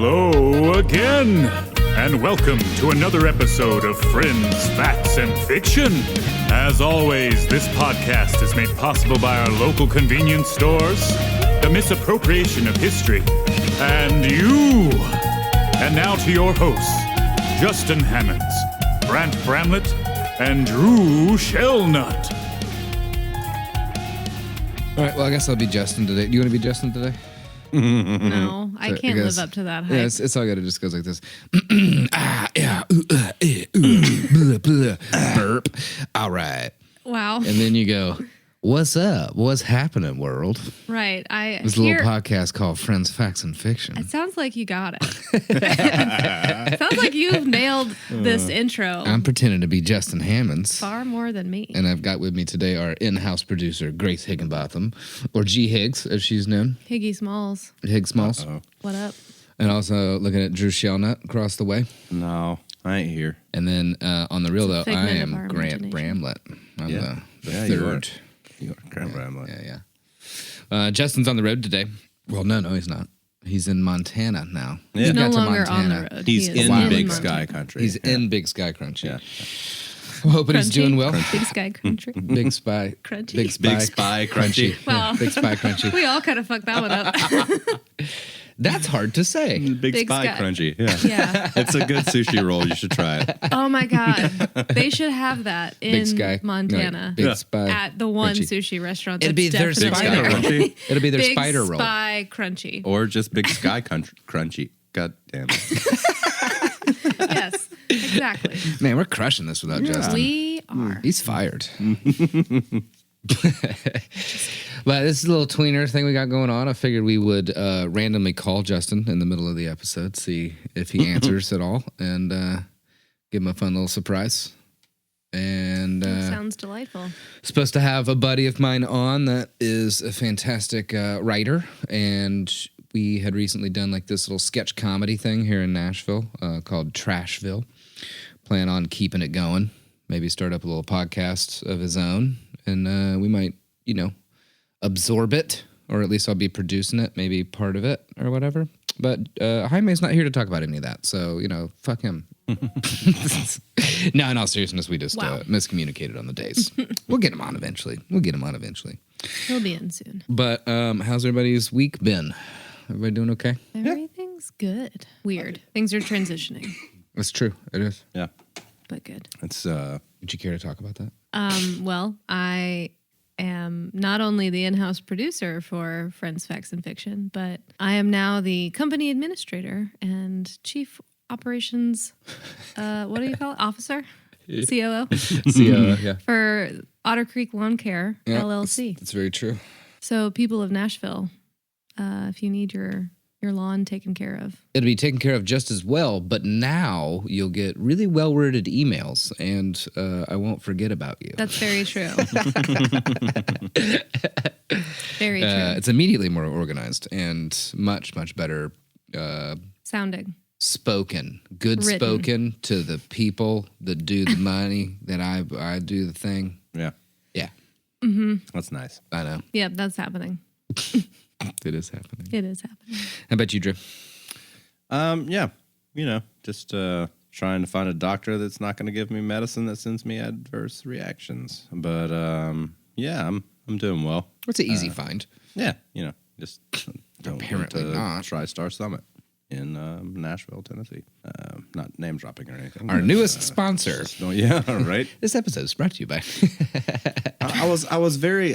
Hello again, and welcome to another episode of Friends, Facts, and Fiction. As always, this podcast is made possible by our local convenience stores, the misappropriation of history, and you. And now to your hosts, Justin Hammonds, Brant Bramlett, and Drew Shellnut. All right, well, I guess I'll be Justin today. Do you want to be Justin today? No, I can't live up to that hype. Yeah, it's all good. It just goes like this. Burp. All right. Wow. And then you go, what's up? What's happening, world? Right. This little podcast called Friends, Facts, and Fiction. It sounds like you got it. It sounds like you've nailed this intro. I'm pretending to be Justin Hammonds. Far more than me. And I've got with me today our in-house producer, Grace Higginbotham, or G. Higgs, as she's known. Higgy Smalls. Higgs Smalls. Uh-oh. What up? And also looking at Drew Shellnut across the way. No, I ain't here. And then on the real, though, I figment of am our Grant imagination. Bramlett. I'm Yeah. the Yeah, you third. You are Grant Bramlett. Yeah. Justin's on the road today. Well, no, he's not. He's in Montana now. Yeah. He's no got to longer on Montana. the road. He's He is in Big Montana. Sky Country. He's in Big Sky Crunchy. Yeah. I'm hoping he's Crunchy? doing well. Big Sky Country. Big Spy. Crunchy. Big Spy. Big Spy Crunchy. Wow. Yeah, Big Spy Crunchy. We all kind of fucked that one up. That's hard to say. Big Spy Sky. Crunchy. Yeah. Yeah. It's a good sushi roll. You should try it. Oh my God. They should have that in Big Sky. Montana. No, Big Yeah. Spy. At the one Crunchy. sushi restaurant. It'd That's be their Big definitely Sky spider roll. Crunchy. It'll be their Big spider roll. Spy Crunchy. Or just Big Sky Crunchy. God damn it. Yes, exactly. Man, we're crushing this without Justin. We are. He's fired. But this is a little tweener thing we got going on. I figured we would randomly call Justin in the middle of the episode, see if he answers at all, and give him a fun little surprise. And Sounds delightful. supposed to have a buddy of mine on that is a fantastic writer, and we had recently done like this little sketch comedy thing here in Nashville called Trashville. Plan on keeping it going. Maybe start up a little podcast of his own, and we might, absorb it, or at least I'll be producing it, maybe part of it or whatever. But Jaime's not here to talk about any of that, so, fuck him. No, in all seriousness, we just Wow. miscommunicated on the days. We'll get him on eventually. He'll be in soon. But how's everybody's week been? Everybody doing okay? Everything's good. Weird. Things are transitioning, That's true. It is. Yeah. but good. It's Would you care to talk about that? Well, I am not only the in-house producer for Friends, Facts, and Fiction, but I am now the company administrator and chief operations, what do you call it? Officer? COO? Yeah. For Otter Creek Lawn Care, Yeah, LLC. That's very true. So people of Nashville, if you need your lawn taken care of. It'll be taken care of just as well, but now you'll get really well-worded emails, and I won't forget about you. That's very true. Very true. It's immediately more organized and much, much better Sounding. spoken. Good Written. spoken to the people that do the money, that I do the thing. yeah. Yeah, That's nice. I know. Yep, that's happening. It is happening. It is happening. How about you, Drew? Yeah. Just trying to find a doctor that's not going to give me medicine that sends me adverse reactions. But yeah, I'm doing well. What's an easy find? Yeah, just don't Apparently went to not. TriStar Summit in Nashville, Tennessee. Not name dropping or anything. Our newest sponsor. No, yeah, right. This episode is brought to you by. I was very,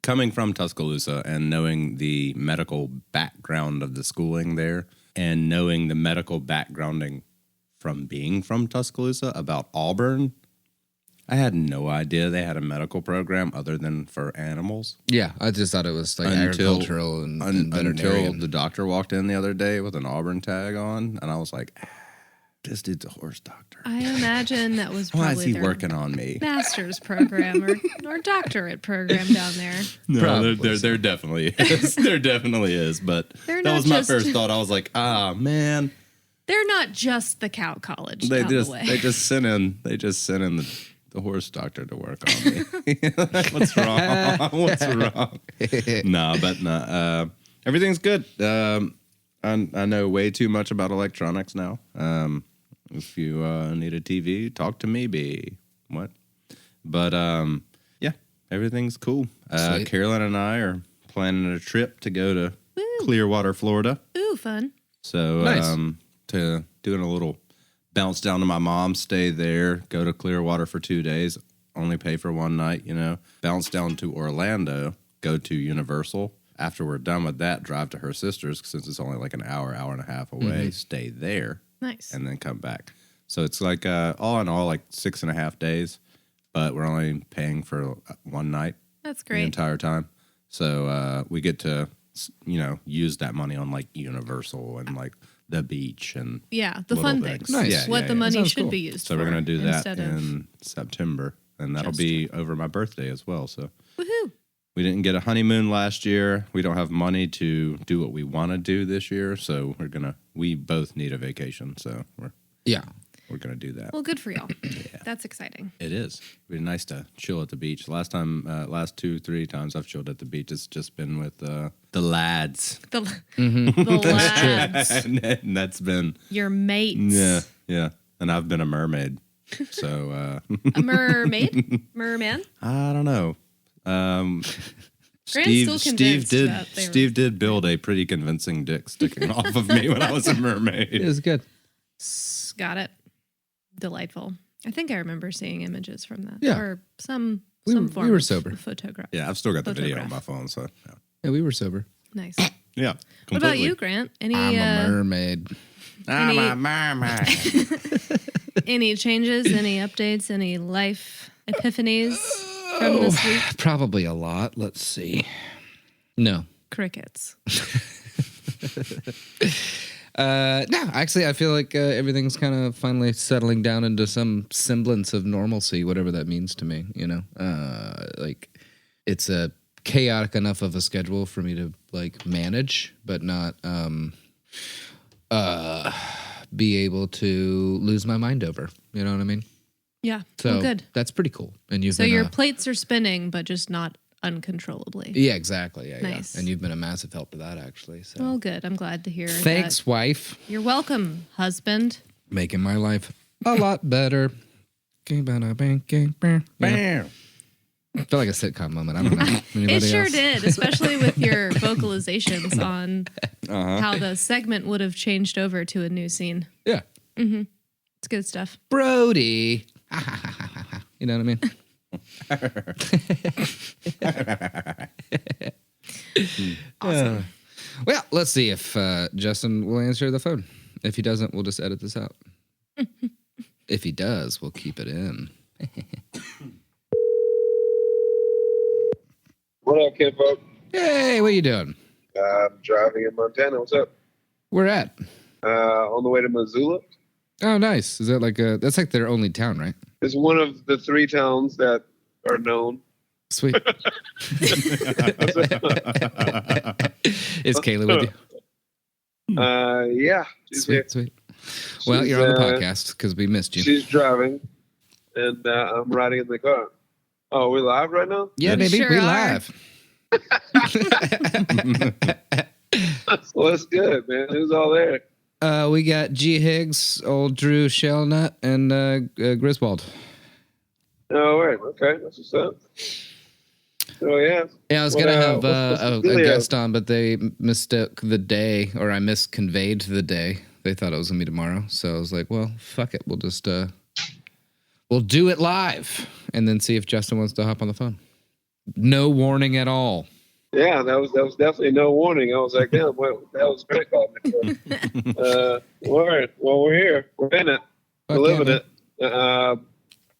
coming from Tuscaloosa and knowing the medical background of the schooling there, and knowing the medical backgrounding from being from Tuscaloosa about Auburn. I had no idea they had a medical program other than for animals. Yeah, I just thought it was like agricultural and Until veterinarian. the doctor walked in the other day with an Auburn tag on, and I was like, this dude's a horse doctor. I imagine that was probably Why is he their working on me? master's program or doctorate program down there. No, Probably there definitely is. There definitely is. But They're that not was my just- first thought. I was like, man. They're not just the cow college They down just the way. they just sent in the horse doctor to work on me. What's wrong? What's wrong? No, but no. everything's good. I know way too much about electronics now. If you need a TV, talk to me, B. What? But yeah, everything's cool. Sweet. Carolyn and I are planning a trip to go to Clearwater, Florida. Ooh, fun. So Nice. to doing a little bounce down to my mom, stay there, go to Clearwater for 2 days, only pay for one night, bounce down to Orlando, go to Universal. After we're done with that, drive to her sister's, since it's only like an hour and a half away, stay there, Nice. and then come back. So it's like all in all, like 6.5 days, but we're only paying for one night That's the great. entire time. So we get to, use that money on like Universal and like the beach and Yeah, the little fun things. things. Nice. Yeah, What yeah, the yeah. money Sounds should cool. be used So for. we're going to do that instead of in September, and that'll Just- be over my birthday as well. So Woohoo. we didn't get a honeymoon last year. We don't have money to do what we want to do this year, so we both need a vacation, so Yeah. we're going to do that. Well, good for y'all. That's exciting. It is. It'd be nice to chill at the beach. Last 2-3 times I've chilled at the beach, it's just been with the lads. The lads, And that's been, your mates. yeah. And I've been a mermaid. So, A mermaid? Merman? I don't know. still Steve convinced did that they were- Steve did build a pretty convincing dick sticking off of me when I was a mermaid. It was good. Got it. Delightful. I think I remember seeing images from that. Yeah. Or some We form were of sober. photograph. Yeah, I've still got the video on Photograph. my phone, so Yeah, we were sober. Nice. yeah. What about you, Grant? Any I'm a mermaid. I'm Any- a mermaid. any changes, any updates, any life epiphanies from this week? Probably a lot. Let's see. No. Crickets. No, actually, I feel like everything's kind of finally settling down into some semblance of normalcy, whatever that means to me. Like it's a chaotic enough of a schedule for me to like manage, but not be able to lose my mind over. You know what I mean? Yeah. So Well, good. that's pretty cool. And you've So been your plates are spinning, but just not uncontrollably. yeah, exactly. Yeah, Nice. yeah. And you've been a massive help to that, actually. So Well, good. I'm glad to hear thanks, that. wife. You're welcome, husband. Making my life a lot better. Yeah. Bam. Felt like a sitcom moment. I don't know. Anybody It sure else? did, especially with your vocalizations on how the segment would have changed over to a new scene. Yeah. It's good stuff. Brody. You know what I mean? Awesome. Well, let's see if Justin will answer the phone. If he doesn't, we'll just edit this out. If he does, we'll keep it in. What up, kinfolk? Hey, what you doing? I'm driving in Montana. What's up? Where at? On the way to Missoula. Oh, nice. Is that like that's like their only town, right? It's one of the 3 towns that are known. Sweet. Is Kayla with you? Yeah. She's here. Sweet, sweet. Well, you're on the podcast because we missed you. She's driving, and I'm riding in the car. Oh, we're live right now? Yeah, We baby, sure we are. live. Well, that's good, man. Who's all there? We got G. Higgs, old Drew Shellnut, and Griswold. Oh, wait. Okay. That's what's up. Oh, yeah. Yeah, I was What, gonna have what's a the dealio? guest on, but they mistook the day, or I misconveyed the day. They thought it was gonna be tomorrow, so I was like, "Well, fuck it, we'll just we'll do it live, and then see if Justin wants to hop on the phone." No warning at all. Yeah, that was definitely no warning. I was like, damn, what that was great call me. All right. Well, we're here. We're in it. We're Fuck living yeah, it. I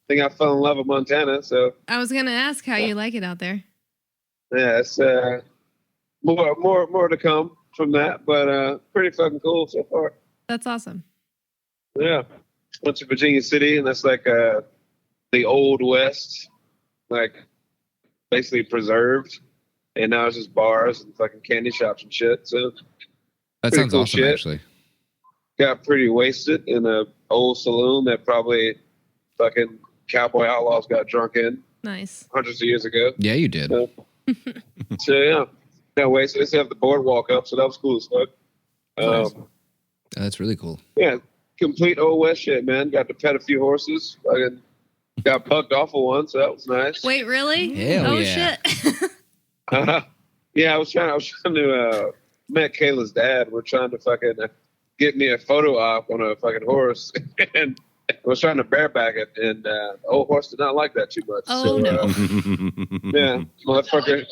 think I fell in love with Montana, so I was going to ask how you like it out there. yeah, it's more to come from that, but pretty fucking cool so far. That's awesome. Yeah, went to Virginia City, and that's like the old West, like basically preserved, and now it's just bars and fucking candy shops and shit. So That Pretty sounds cool awesome, shit. actually. got pretty wasted in a old saloon that probably fucking cowboy outlaws got drunk in Nice. hundreds of years ago. Yeah, you did. So yeah, that way. So they still have the boardwalk up, so that was cool as fuck. Nice. That's really cool. Yeah, complete old west shit, man. Got to pet a few horses. Fucking got bucked off of one, so that was nice. Wait, really? Hell oh yeah. shit. Yeah, I was trying to met Kayla's dad. We're trying to fucking get me a photo op on a fucking horse, and I was trying to bareback it, and the old horse did not like that too much. Oh, no. Yeah, motherfucker.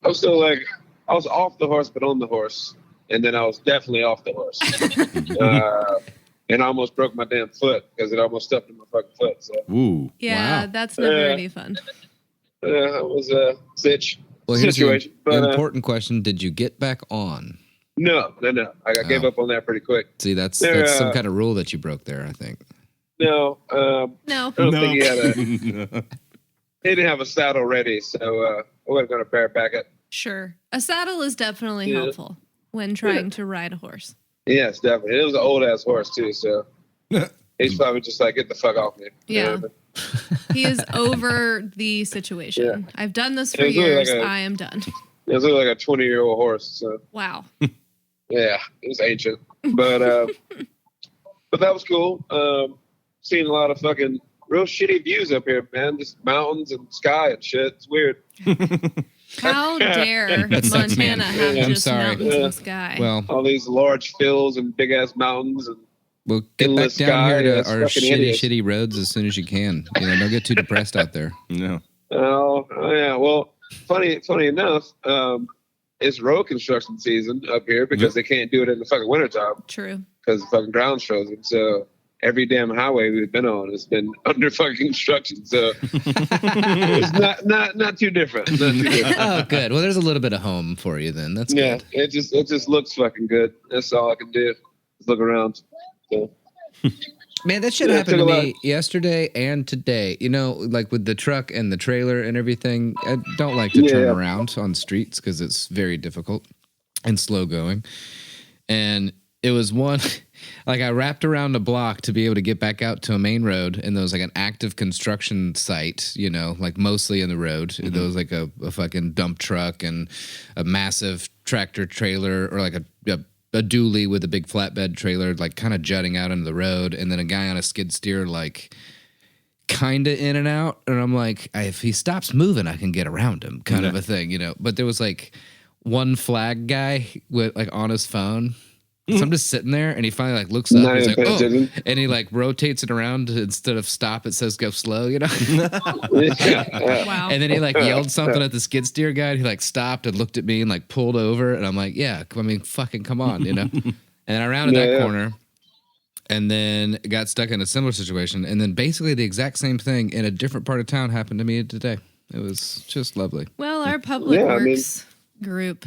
I was still like, I was off the horse, but on the horse, and then I was definitely off the horse, and I almost broke my damn foot because it almost stepped in my fucking foot. So. Ooh. Yeah, Wow. that's never any fun. It was a sitch Well, here's situation. the important question. Did you get back on? No. I gave up on that pretty quick. See, that's There, some kind of rule that you broke there, I think. No, No. I don't think he had he didn't have a saddle ready, so I wasn't going to bareback it. Sure. A saddle is definitely Yeah. helpful when trying to ride a horse. Yes, definitely. It was an old ass horse too, so he's probably just like, get the fuck off me. You know Yeah. what I mean? He is over the situation. Yeah. I've done this for It was really years. like I am done. It was like a 20-year-old horse, so Wow. yeah, it was ancient, but that was cool. Seen a lot of fucking real shitty views up here, man. Just mountains and sky and shit. It's weird. How dare That sucks, man. Montana have Yeah. I'm just sorry. mountains Yeah. and sky? Well, All these large hills and big ass mountains and we'll get back endless down sky, here to it's our fucking idiots. shitty roads as soon as you can. Don't get too depressed out there. No. Oh yeah. Well, funny enough, it's road construction season up here because they can't do it in the fucking wintertime True. because the fucking ground's frozen. So every damn highway we've been on has been under fucking construction. So it's not too different. Not too different. Oh, good. Well, there's a little bit of home for you then. That's Yeah, good. it just looks fucking good. That's all I can do. Just look around. So, Man, that shit Yeah, it happened to took a me yesterday and today. Like with the truck and the trailer and everything. I don't like to turn Yeah. around on streets because it's very difficult and slow going. And it was one, like I wrapped around a block to be able to get back out to a main road, and there was like an active construction site, like mostly in the road. There was like a fucking dump truck and a massive tractor trailer, or like a dually with a big flatbed trailer, like kind of jutting out into the road, and then a guy on a skid steer, like kind of in and out. And I'm like, if he stops moving, I can get around him, kind of a thing, But there was like one flag guy with like on his phone. So I'm just sitting there, and he finally like looks up. Not He's like, even "Oh!" paying attention. And he like rotates it around instead of stop. It says go slow, yeah. Wow. And then he like yelled something at the skid steer guy. And he like stopped and looked at me and like pulled over. And I'm like, yeah, fucking come on, And then I rounded that Yeah. corner, and then got stuck in a similar situation. And then basically the exact same thing in a different part of town happened to me today. It was just lovely. Well, our public Yeah, I mean- works group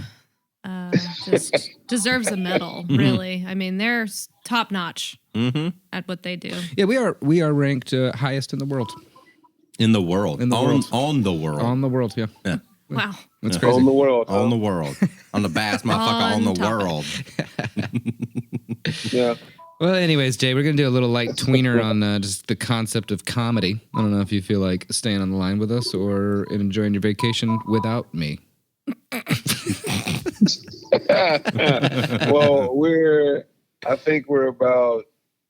just deserves a medal, really. I mean, they're top notch at what they do. Yeah, we are ranked highest in the world. In the world. In the world. On the world. On the world, yeah. yeah. Wow. That's On crazy. the world. On the world. On the bass motherfucker on the top. world. Yeah. Well, anyways, Jay, we're going to do a little light tweener on just the concept of comedy. I don't know if you feel like staying on the line with us or enjoying your vacation without me. Well, I think we're about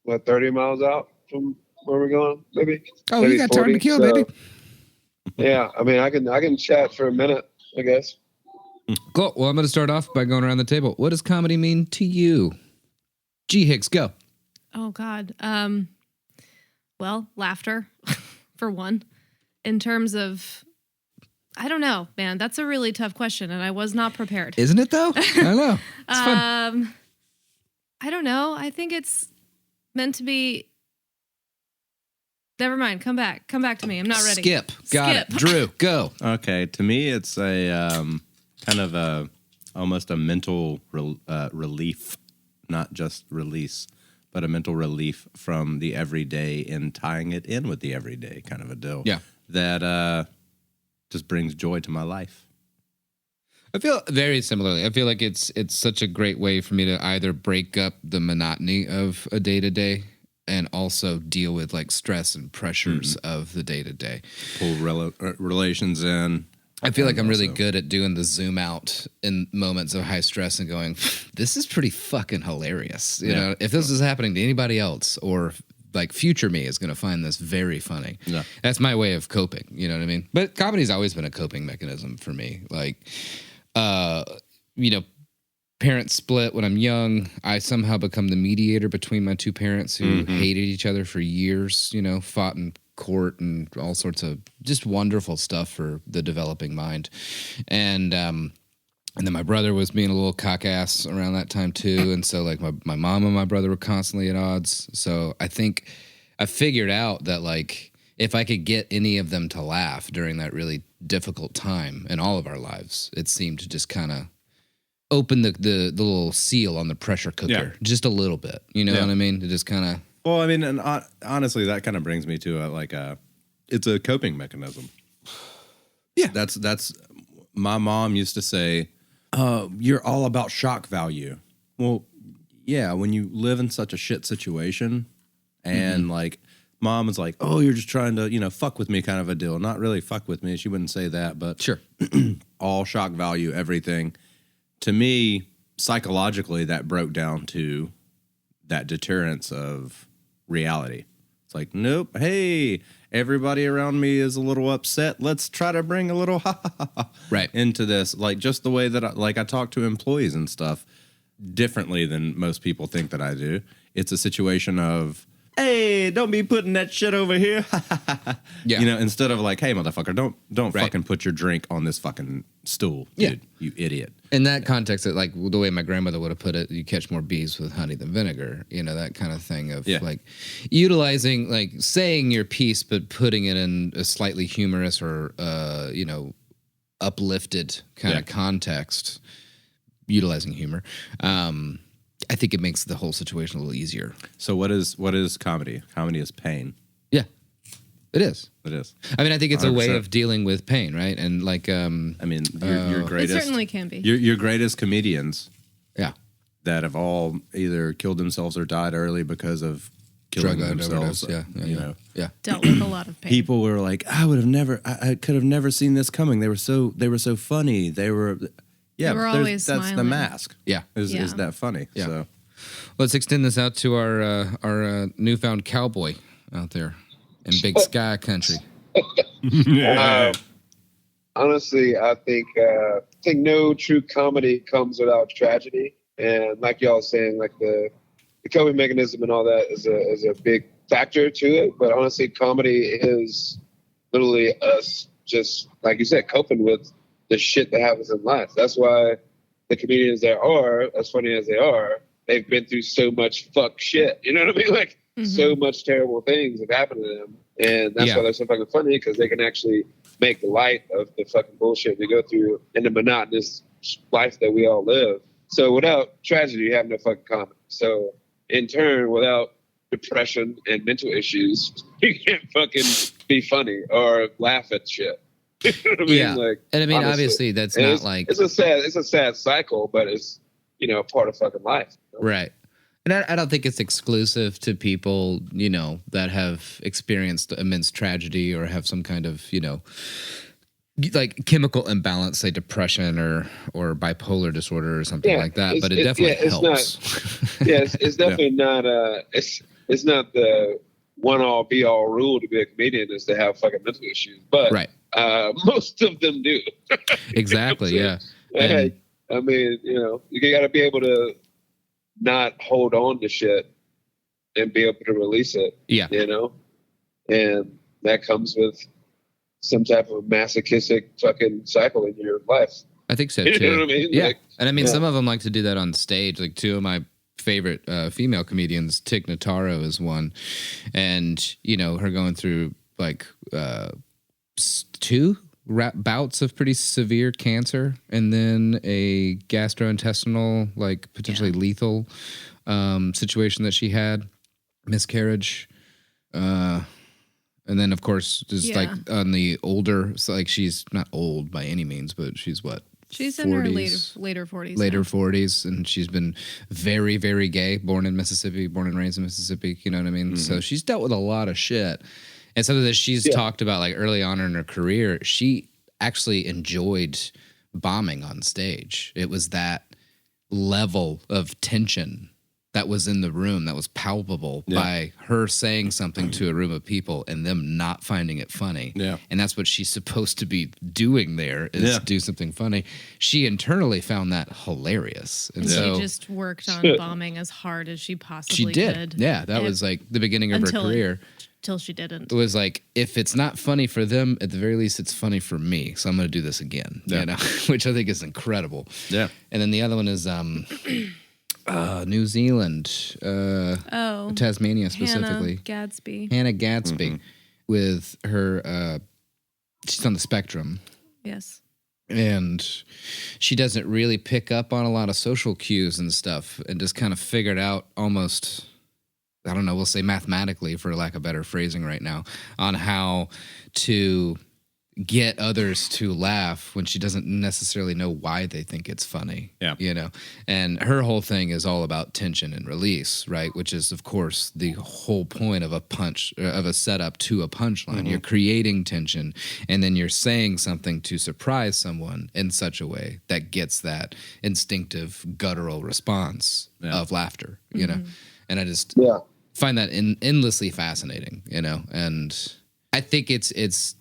30 miles out from where we're going, maybe. Oh, Maybe you got time to 40, kill, so- baby. Yeah, I mean, I can chat for a minute, I guess. Cool. Well, I'm going to start off by going around the table. What does comedy mean to you? G. Higgs, go. Oh God. Well, laughter, for one. In terms of, I don't know, man. That's a really tough question, and I was not prepared. Isn't it, though? I don't know. It's fun. I don't know. I think it's meant to be. Never mind. Come back to me. I'm not ready. Skip. Got it. Skip. Drew, go. Okay, to me, it's a kind of almost a mental relief, not just release, but a mental relief from the everyday and tying it in with the everyday kind of a deal. Yeah. That just brings joy to my life. I feel very similarly. I feel like it's such a great way for me to either break up the monotony of a day-to-day and also deal with like stress and pressures of the day-to-day. Pull relations in. I feel like I'm really also- good at doing the zoom out in moments of high stress and going, this is pretty fucking hilarious. You know, if this is happening to anybody else, or like future me is going to find this very funny. Yeah. That's my way of coping. You know what I mean? But comedy's always been a coping mechanism for me. Like, you know, parents split when I'm young. I somehow become the mediator between my two parents who hated each other for years, you know, fought in court and all sorts of just wonderful stuff for the developing mind. And then my brother was being a little cock ass around that time too. And so like my mom and my brother were constantly at odds. So I think I figured out that like if I could get any of them to laugh during that really difficult time in all of our lives, it seemed to just kind of open the little seal on the pressure cooker just a little bit. You know what I mean? To just kind of. Well, I mean, and honestly, that kind of brings me to it's a coping mechanism. Yeah, that's my mom used to say, "You're all about shock value." Well, yeah, when you live in such a shit situation, and like mom was like, "Oh, you're just trying to fuck with me," kind of a deal. Not really fuck with me. She wouldn't say that, but Sure. all shock value, everything. To me, psychologically, that broke down to that deterrence of reality. It's like, nope, hey, everybody around me is a little upset. Let's try to bring a little ha ha ha ha Right. into this. Like just the way that I talk to employees and stuff differently than most people think that I do. It's a situation of, hey, don't be putting that shit over here. Yeah. Instead of like, hey, motherfucker, don't Right. fucking put your drink on this fucking stool, dude, you idiot. In that context, it, like the way my grandmother would have put it, you catch more bees with honey than vinegar. You know, that kind of thing of like utilizing, like saying your piece, but putting it in a slightly humorous or, uplifted kind of context, utilizing humor. I think it makes the whole situation a little easier. So what is comedy? Comedy is pain. Yeah, it is. It is. I mean, I think it's a way 100%. of dealing with pain, right? And like, I mean, your It greatest, certainly can be. your greatest comedians yeah, that have all either killed themselves or died early because of killing drug themselves. overdose. Yeah. Dealt with a lot of pain. People were like, I could have never seen this coming. They were so funny. They were always that's the smiling. mask. Yeah. Is that funny? Yeah. So Let's extend this out to our newfound cowboy out there in Big Sky Country. Honestly, I think no true comedy comes without tragedy, and like y'all saying, like the coping mechanism and all that is a big factor to it. But honestly, comedy is literally us just like you said, coping with the shit that happens in life. That's why the comedians that are as funny as they are, they've been through so much fuck shit. You know what I mean? Like so much terrible things have happened to them, and that's why they're so fucking funny, because they can actually make light of the fucking bullshit they go through in the monotonous life that we all live. So without tragedy, you have no fucking comedy. So in turn, without depression and mental issues, you can't fucking be funny or laugh at shit. You know what I mean? Yeah. Like, And I mean, honestly. obviously, that's And not it's, like. it's a sad cycle, but it's part of fucking life. Right. And I don't think it's exclusive to people, that have experienced immense tragedy or have some kind of, like chemical imbalance, say depression or bipolar disorder or something like that. But it definitely helps. It's definitely not. It's not the one all be all rule to be a comedian is to have fucking mental issues. But Right. Most of them do. Exactly. Yeah. Hey, I mean, you got to be able to not hold on to shit and be able to release it. Yeah. And that comes with some type of masochistic fucking cycle in your life. I think so You too. know what I mean? Yeah. Like, And I mean, some of them like to do that on stage. Like two of my favorite female comedians, Tig Notaro is one. And, her going through like two bouts of pretty severe cancer and then a gastrointestinal, like potentially lethal situation that she had, miscarriage. And then, of course, just like on the older, so like she's not old by any means, but she's what? She's in her later 40s. Later now. 40s, and she's been very, very gay, born and raised in Mississippi, you know what I mean? So she's dealt with a lot of shit. And something that she's talked about like early on in her career, she actually enjoyed bombing on stage. It was that level of tension that was in the room that was palpable by her saying something to a room of people and them not finding it funny. Yeah. And that's what she's supposed to be doing there is do something funny. She internally found that hilarious. And so she just worked on bombing as hard as she possibly could. Yeah, that was like the beginning of her career. Until she didn't. It was like, if it's not funny for them, at the very least, it's funny for me. So I'm going to do this again, you know, which I think is incredible. Yeah. And then the other one is New Zealand, Tasmania specifically. Hannah Gadsby with her, she's on the spectrum. Yes. And she doesn't really pick up on a lot of social cues and stuff and just kind of figured out almost, I don't know, we'll say mathematically, for lack of better phrasing right now, on how to get others to laugh when she doesn't necessarily know why they think it's funny. Yeah. You know? And her whole thing is all about tension and release, right? Which is, of course, the whole point of a setup to a punchline. You're creating tension, and then you're saying something to surprise someone in such a way that gets that instinctive guttural response of laughter, you know? And I just find that endlessly fascinating, you know? And I think it's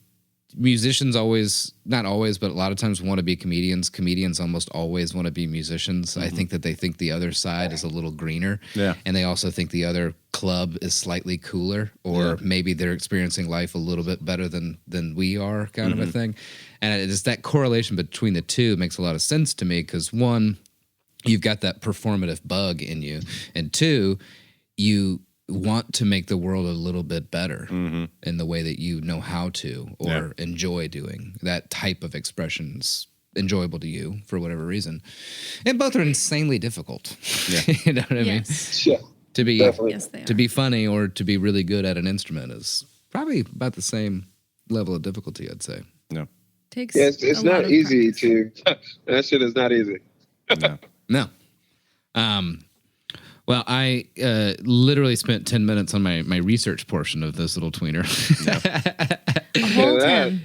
musicians always, not always, but a lot of times want to be comedians. Comedians almost always want to be musicians. I think that they think the other side is a little greener. Yeah. And they also think the other club is slightly cooler, or maybe they're experiencing life a little bit better than we are, kind of a thing. And it's that correlation between the two makes a lot of sense to me, because one, you've got that performative bug in you, and two, you want to make the world a little bit better in the way that you know how to, or enjoy doing. That type of expression's enjoyable to you for whatever reason. And both are insanely difficult. Yeah. You know what I mean? Yeah. To be funny or to be really good at an instrument is probably about the same level of difficulty, I'd say. No. It's not easy to that shit is not easy. No. Well, I literally spent 10 minutes on my research portion of this little tweener.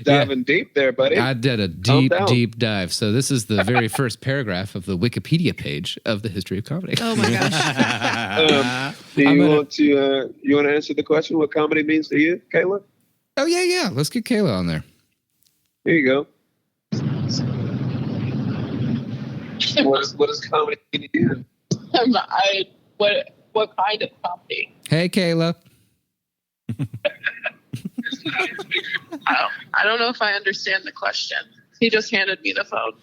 Diving deep there, buddy. I did a deep dive. So this is the very first paragraph of the Wikipedia page of the history of comedy. Oh my gosh. Do you want to answer the question what comedy means to you, Kayla? Oh yeah. Let's get Kayla on there. Here you go. What does comedy mean to you? What kind of comedy? Hey, Kayla. I don't know if I understand the question. He just handed me the phone.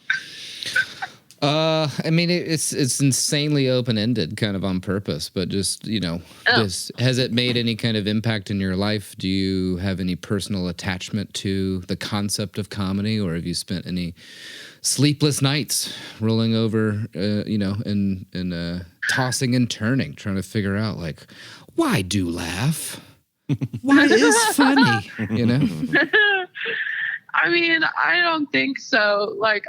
I mean, it's insanely open-ended, kind of on purpose, but just, you know, has it made any kind of impact in your life? Do you have any personal attachment to the concept of comedy, or have you spent any sleepless nights rolling over, you know, and tossing and turning, trying to figure out, like, why do laugh? Why is funny, you know? I mean, I don't think so. Like,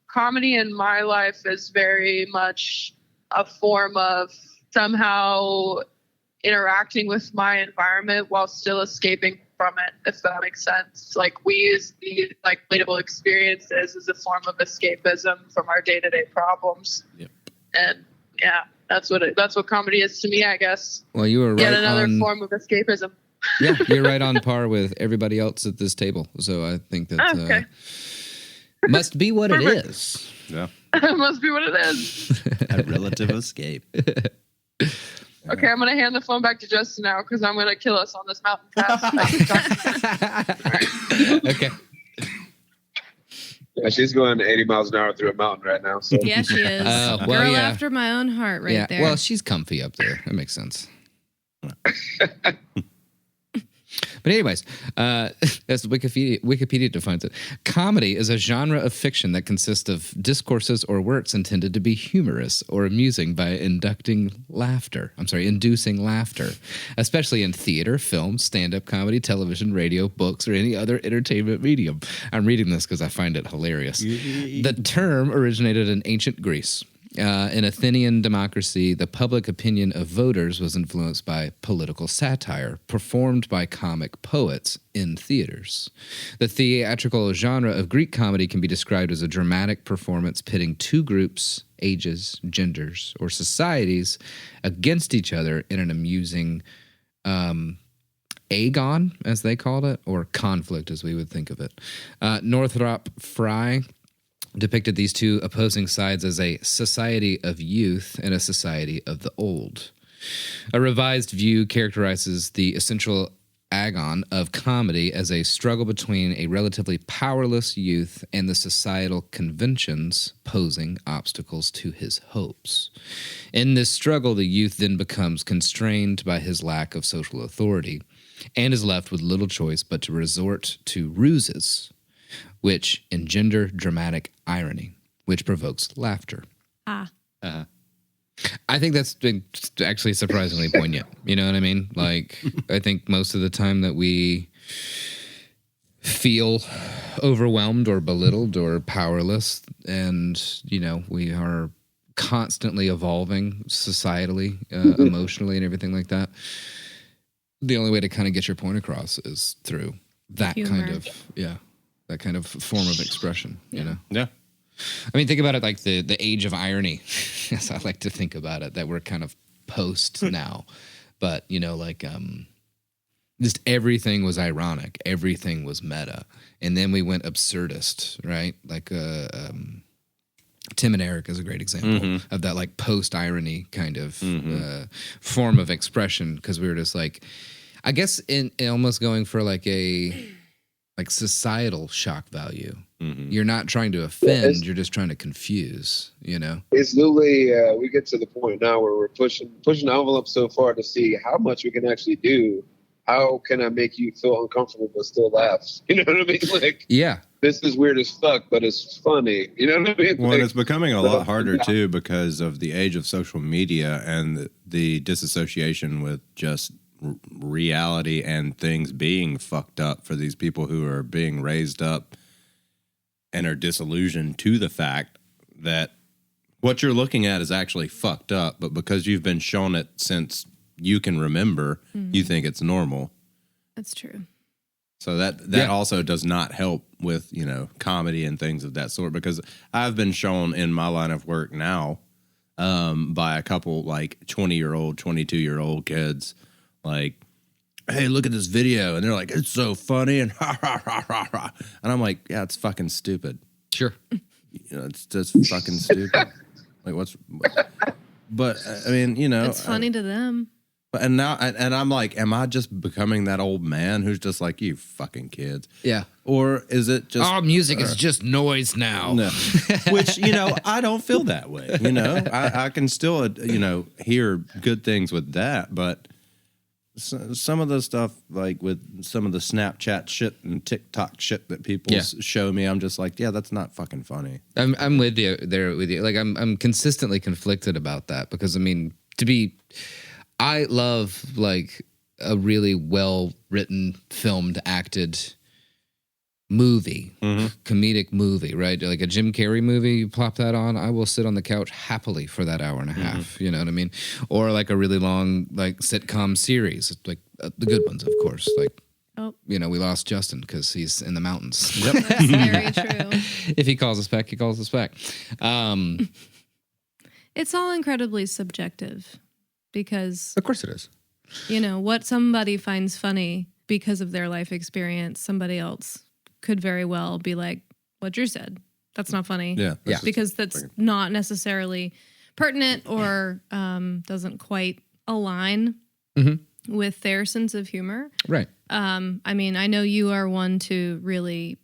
comedy in my life is very much a form of somehow interacting with my environment while still escaping from it, if that makes sense. Like, we use the relatable experiences as a form of escapism from our day-to-day problems. Yep. And yeah, that's what comedy is to me, I guess. Well, you were right. Yet another form of escapism. Yeah, you're right on par with everybody else at this table. So I think that must be what it is. Yeah. It must be what it is. A relative escape. Okay, I'm going to hand the phone back to Justin now, because I'm going to kill us on this mountain pass. Okay. Yeah, she's going 80 miles an hour through a mountain right now. So. Yeah, she is. Girl after my own heart right there. Well, she's comfy up there. That makes sense. But anyways, as Wikipedia defines it, comedy is a genre of fiction that consists of discourses or works intended to be humorous or amusing by inducing laughter, especially in theater, film, stand-up comedy, television, radio, books, or any other entertainment medium. I'm reading this because I find it hilarious. The term originated in ancient Greece In Athenian democracy, the public opinion of voters was influenced by political satire performed by comic poets in theaters. The theatrical genre of Greek comedy can be described as a dramatic performance pitting two groups, ages, genders, or societies against each other in an amusing agon, as they called it, or conflict, as we would think of it. Northrop Frye depicted these two opposing sides as a society of youth and a society of the old. A revised view characterizes the essential agon of comedy as a struggle between a relatively powerless youth and the societal conventions posing obstacles to his hopes. In this struggle, the youth then becomes constrained by his lack of social authority and is left with little choice but to resort to ruses, which engender dramatic irony, which provokes laughter. I think that's been actually surprisingly poignant. You know what I mean? Like, I think most of the time that we feel overwhelmed or belittled or powerless, and, you know, we are constantly evolving societally, emotionally, and everything like that. The only way to kind of get your point across is through that Humor. kind of, that kind of form of expression, you know? Yeah. I mean, think about it like the age of irony, as I like to think about it, that we're kind of post now. But, you know, like just everything was ironic. Everything was meta. And then we went absurdist, right? Like Tim and Eric is a great example of that, like post-irony kind of form of expression, because we were just like, I guess in almost going for like a societal shock value. You're not trying to offend, you're just trying to confuse, you know? It's literally, we get to the point now where we're pushing the envelope so far to see how much we can actually do. How can I make you feel uncomfortable but still laugh? You know what I mean? Like, Yeah. this is weird as fuck, but it's funny. You know what I mean? Well, Like, it's becoming a lot harder, too, because of the age of social media and the disassociation with just reality and things being fucked up for these people who are being raised up and are disillusioned to the fact that what you're looking at is actually fucked up, but because you've been shown it since you can remember, you think it's normal. That's true. So that also does not help with, you know, comedy and things of that sort, because I've been shown in my line of work now by a couple like 20-year-old, 22-year-old kids, like, hey, look at this video. And they're like, it's so funny. And ha, ha, ha, ha, ha. And I'm like, yeah, it's fucking stupid. Sure. You know, it's just fucking stupid. Like, but I mean, you know, It's funny to them. And now, and I'm like, am I just becoming that old man who's just like, you fucking kids? Yeah. Or is it just All music is just noise now. No. Which, you know, I don't feel that way. You know, I can still, you know, hear good things with that, but some of the stuff, like with some of the Snapchat shit and TikTok shit that people show me, I'm just like, yeah, that's not fucking funny. I'm with you there with you. Like I'm consistently conflicted about that, because I mean, I love like a really well written, filmed, acted movie, comedic movie, right? Like a Jim Carrey movie, you plop that on, I will sit on the couch happily for that hour and a half, you know what I mean? Or like a really long like sitcom series, like the good ones, of course, like, you know, we lost Justin because he's in the mountains. Yep. That's very true. If he calls us back, he calls us back. It's all incredibly subjective, because, Of course it is. you know, what somebody finds funny because of their life experience, somebody else could very well be like, what Drew said, that's not funny. Yeah. Yeah. Because that's not necessarily pertinent or doesn't quite align with their sense of humor. Right. I mean, I know you are one to really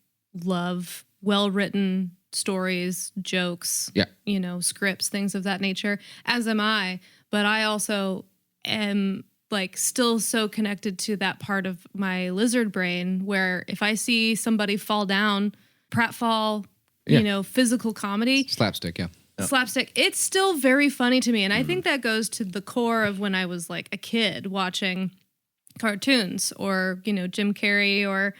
love well-written stories, jokes, you know, scripts, things of that nature, as am I. But I also am like still so connected to that part of my lizard brain where if I see somebody fall down, pratfall, you know, physical comedy, Slapstick, slapstick, it's still very funny to me. And I think that goes to the core of when I was like a kid watching cartoons or, you know, Jim Carrey or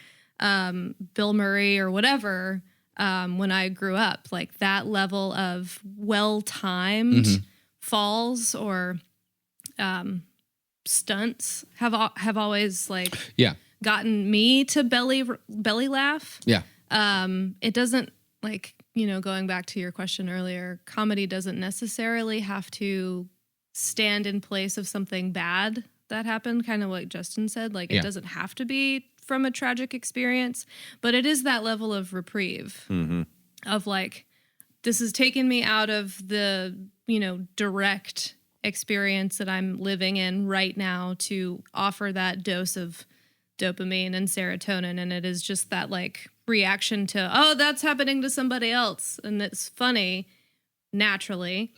Bill Murray or whatever. when I grew up. Like that level of well-timed falls or stunts have always like gotten me to belly laugh. Yeah. It doesn't like, going back to your question earlier, comedy doesn't necessarily have to stand in place of something bad that happened, kind of like Justin said. Like it doesn't have to be from a tragic experience, but it is that level of reprieve of like, this has taken me out of the, direct experience that I'm living in right now to offer that dose of dopamine and serotonin. And it is just that like reaction to, oh, that's happening to somebody else. And it's funny naturally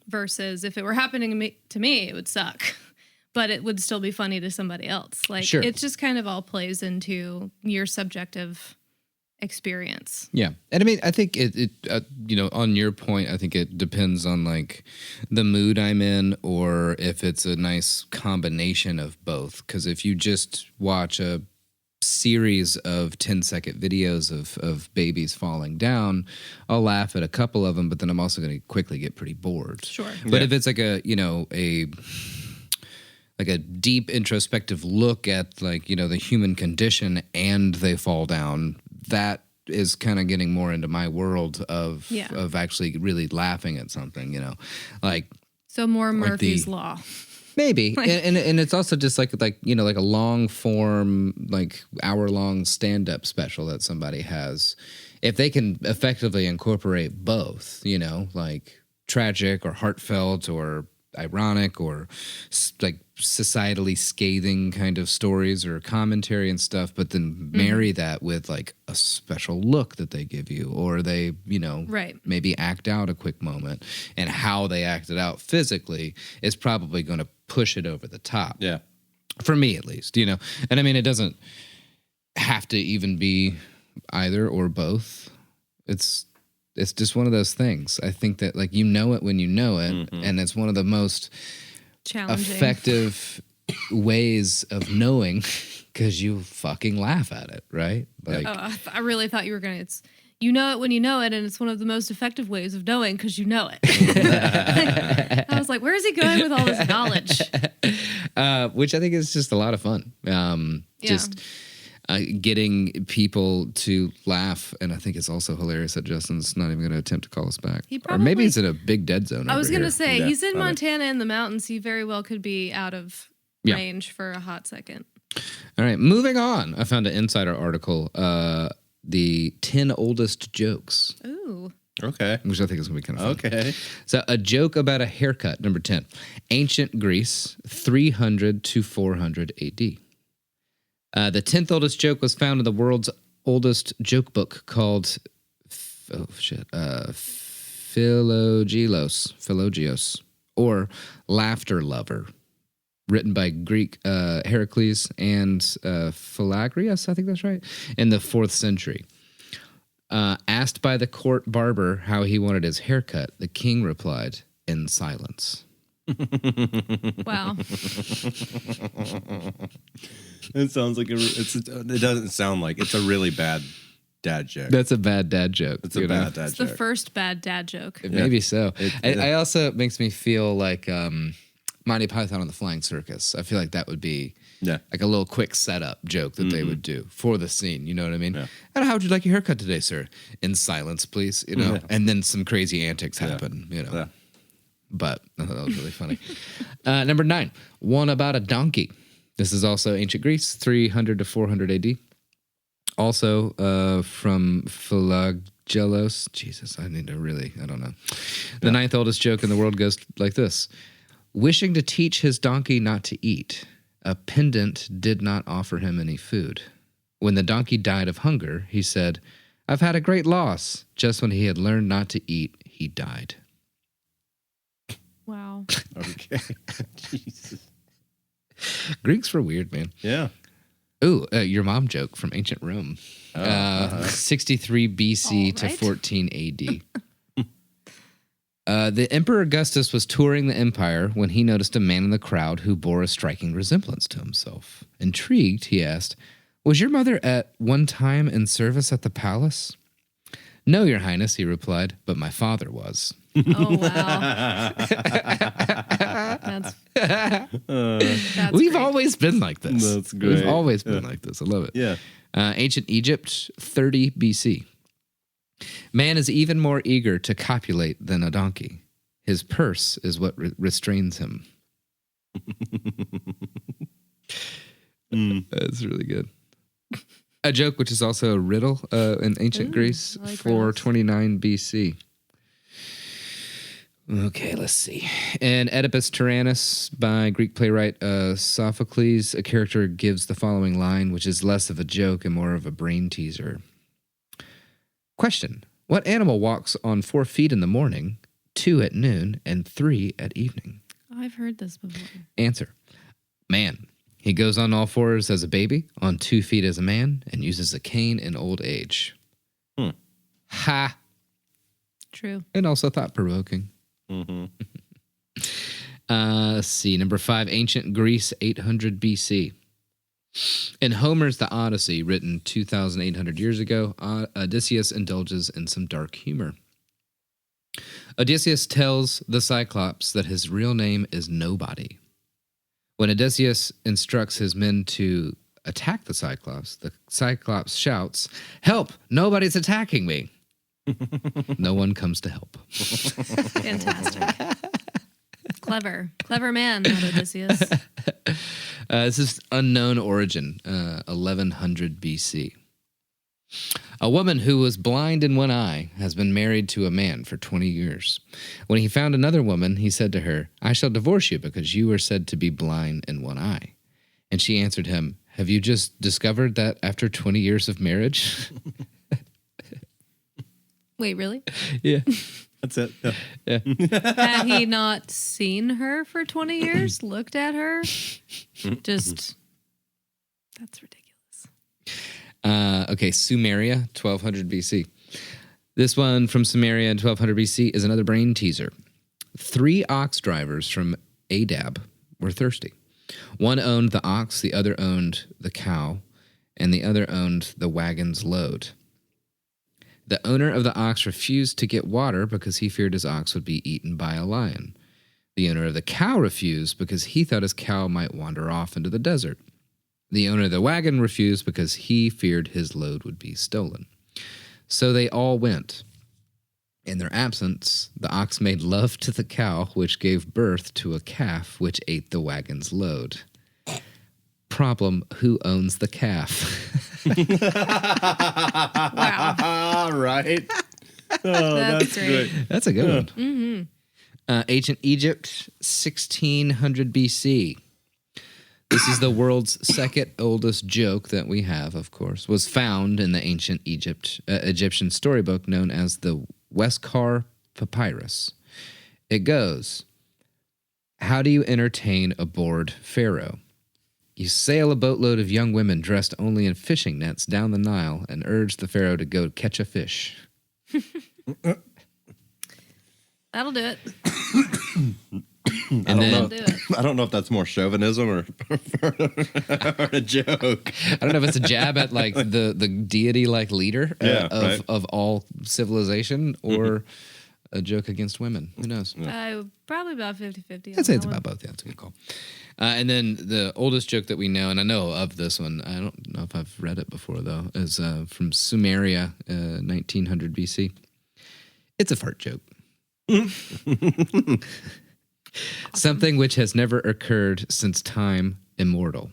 versus if it were happening to me, it would suck, but it would still be funny to somebody else. Like it just kind of all plays into your subjective experience. Yeah. And I mean, I think it on your point, I think it depends on like the mood I'm in or if it's a nice combination of both. Because if you just watch a series of 10-second videos of babies falling down, I'll laugh at a couple of them, but then I'm also going to quickly get pretty bored. Sure. But if it's like a deep introspective look at like, the human condition and they fall down, that is kind of getting more into my world of actually really laughing at something, like. So more like Murphy's Law. Maybe. And it's also just like like a long form, like hour-long stand-up special that somebody has. If they can effectively incorporate both, like tragic or heartfelt or ironic or like societally scathing kind of stories or commentary and stuff, but then marry that with like a special look that they give you, or they, maybe act out a quick moment, and how they act it out physically is probably going to push it over the top. Yeah. For me, at least, And I mean, it doesn't have to even be either or both. It's just one of those things. I think that like it when you know it, and it's one of the most challenging, effective ways of knowing because you fucking laugh at it, right? Like, I really thought you were gonna. It's it when you know it, and it's one of the most effective ways of knowing because you know it. I was like, where is he going with all this knowledge? Which I think is just a lot of fun. Just. Getting people to laugh, and I think it's also hilarious that Justin's not even going to attempt to call us back. Or maybe he's in a big dead zone. I was going to say, he's in Montana in the mountains. He very well could be out of range for a hot second. All right, moving on. I found an Insider article, the 10 oldest jokes. Ooh. Okay. Which I think is going to be kind of fun. Okay. So a joke about a haircut, number 10. Ancient Greece, 300 to 400 AD. The 10th oldest joke was found in the world's oldest joke book called Philogios, or Laughter Lover, written by Greek Heracles and Philagrius, I think that's right, in the 4th century. Asked by the court barber how he wanted his haircut, the king replied, in silence. Wow. It sounds like it doesn't sound like it's a really bad dad joke. That's a bad dad joke. It's a bad dad it's joke. The first bad dad joke. Maybe so. I also it makes me feel like Monty Python on the Flying Circus. I feel like that would be like a little quick setup joke that they would do for the scene. You know what I mean? Yeah. And how would you like your haircut today, sir? In silence, please. And then some crazy antics happen. Yeah. But I thought that was really funny. Number 9, one about a donkey. This is also ancient Greece, 300 to 400 AD. Also from Philaggelos. Jesus, I don't know. The 9th oldest joke in the world goes like this. Wishing to teach his donkey not to eat, a pedant did not offer him any food. When the donkey died of hunger, he said, I've had a great loss. Just when he had learned not to eat, he died. Wow. Okay. Jesus. Greeks were weird, man. Yeah. Ooh, your mom joke from ancient Rome. 63 BC to 14 AD. The Emperor Augustus was touring the empire when he noticed a man in the crowd who bore a striking resemblance to himself. Intrigued, he asked, was your mother at one time in service at the palace? No, Your Highness, he replied, but my father was. Oh, wow. That's We've great. always been like this. That's great. We've always been like this. I love it. Yeah. Ancient Egypt, 30 BC. Man is even more eager to copulate than a donkey. His purse is what restrains him. That's really good. A joke which is also a riddle in ancient Greece, I like 429 BC. Okay, let's see. In Oedipus Tyrannus by Greek playwright Sophocles, a character gives the following line, which is less of a joke and more of a brain teaser. Question: what animal walks on 4 feet in the morning, 2 at noon, and 3 at evening? Oh, I've heard this before. Answer: man. He goes on all fours as a baby, on 2 feet as a man, and uses a cane in old age. Ha! True. And also thought-provoking. Let's see. Number 5, ancient Greece, 800 BC. In Homer's The Odyssey, written 2,800 years ago, Odysseus indulges in some dark humor. Odysseus tells the Cyclops that his real name is Nobody. When Odysseus instructs his men to attack the Cyclops shouts, "Help! Nobody's attacking me!" No one comes to help. Fantastic. Clever man, not Odysseus. This is unknown origin, 1100 BC. A woman who was blind in one eye has been married to a man for 20 years. When he found another woman, he said to her, "I shall divorce you because you are said to be blind in one eye." And she answered him, "Have you just discovered that after 20 years of marriage?" Wait, really? Yeah. That's it. Yeah. Had he not seen her for 20 years? Looked at her? Just, that's ridiculous. Okay, Sumeria, 1200 BC. This one from Sumeria in 1200 BC is another brain teaser. 3 ox drivers from Adab were thirsty. One owned the ox, the other owned the cow, and the other owned the wagon's load. The owner of the ox refused to get water because he feared his ox would be eaten by a lion. The owner of the cow refused because he thought his cow might wander off into the desert. The owner of the wagon refused because he feared his load would be stolen. So they all went. In their absence, the ox made love to the cow, which gave birth to a calf, which ate the wagon's load. Problem: who owns the calf? Wow. Right. Oh, That's great. That's a good one. Mm-hmm. Ancient Egypt, 1600 BC. This is the world's second oldest joke that we have, of course, was found in the ancient Egyptian storybook known as the Westcar Papyrus. It goes, "How do you entertain a bored pharaoh? You sail a boatload of young women dressed only in fishing nets down the Nile and urge the pharaoh to go catch a fish." That'll do it. And then, Do it. I don't know if that's more chauvinism or a joke. I don't know if it's a jab at like the deity like leader right. of all civilization or a joke against women. Who knows? Probably about 50-50. I'd say it's about both. Yeah, that's a good call. And then the oldest joke that we know, and I know of this one, I don't know if I've read it before though, is from Sumeria, 1900 BC. It's a fart joke. Something which has never occurred since time immortal.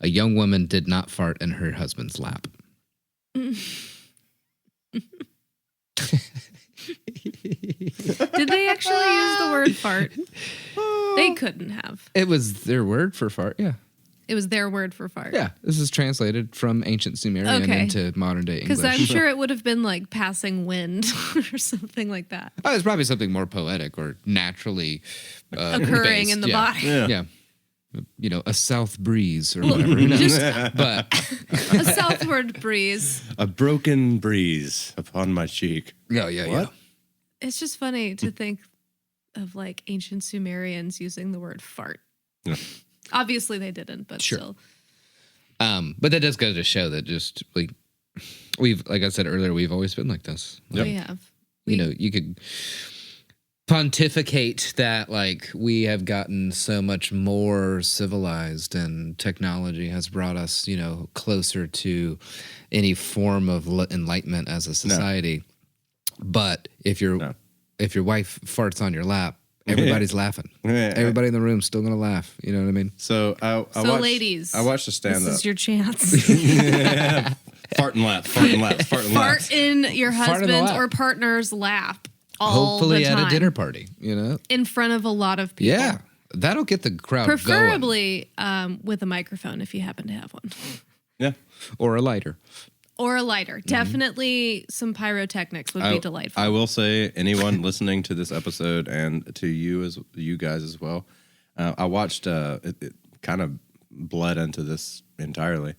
A young woman did not fart in her husband's lap. Did they actually use the word fart? They couldn't have. It was their word for fart, yeah. It was their word for fart. Yeah, this is translated from ancient Sumerian Okay. into modern day English. Because I'm sure it would have been like passing wind or something like that. Oh, it's probably something more poetic or naturally Occurring based. in the Yeah. body. Yeah. You know, a south breeze or whatever. Who knows? But A southward breeze. A broken breeze upon my cheek. yeah. What? It's just funny to think of like ancient Sumerians using the word fart. Yeah. Obviously they didn't, but Sure. still. But that does go to show that just like like I said earlier, we've always been like this. We have. You know, you could pontificate that like we have gotten so much more civilized and technology has brought us, you know, closer to any form of enlightenment as a society. But if your wife farts on your lap, everybody's laughing. Everybody in the room's still gonna laugh. You know what I mean? So ladies, I watched a stand-up. this is your chance. Fart and laugh, fart and laugh, fart and laugh. Fart in your husband's lap. or partner's lap. All Hopefully the time. at a dinner party, you know? In front of a lot of people. Yeah. That'll get the crowd going. Preferably with a microphone if you happen to have one. Yeah. Or a lighter. Or a lighter. Definitely some pyrotechnics would be delightful. I will say, anyone listening to this episode and to you guys as well, I watched, it kind of bled into this entirely.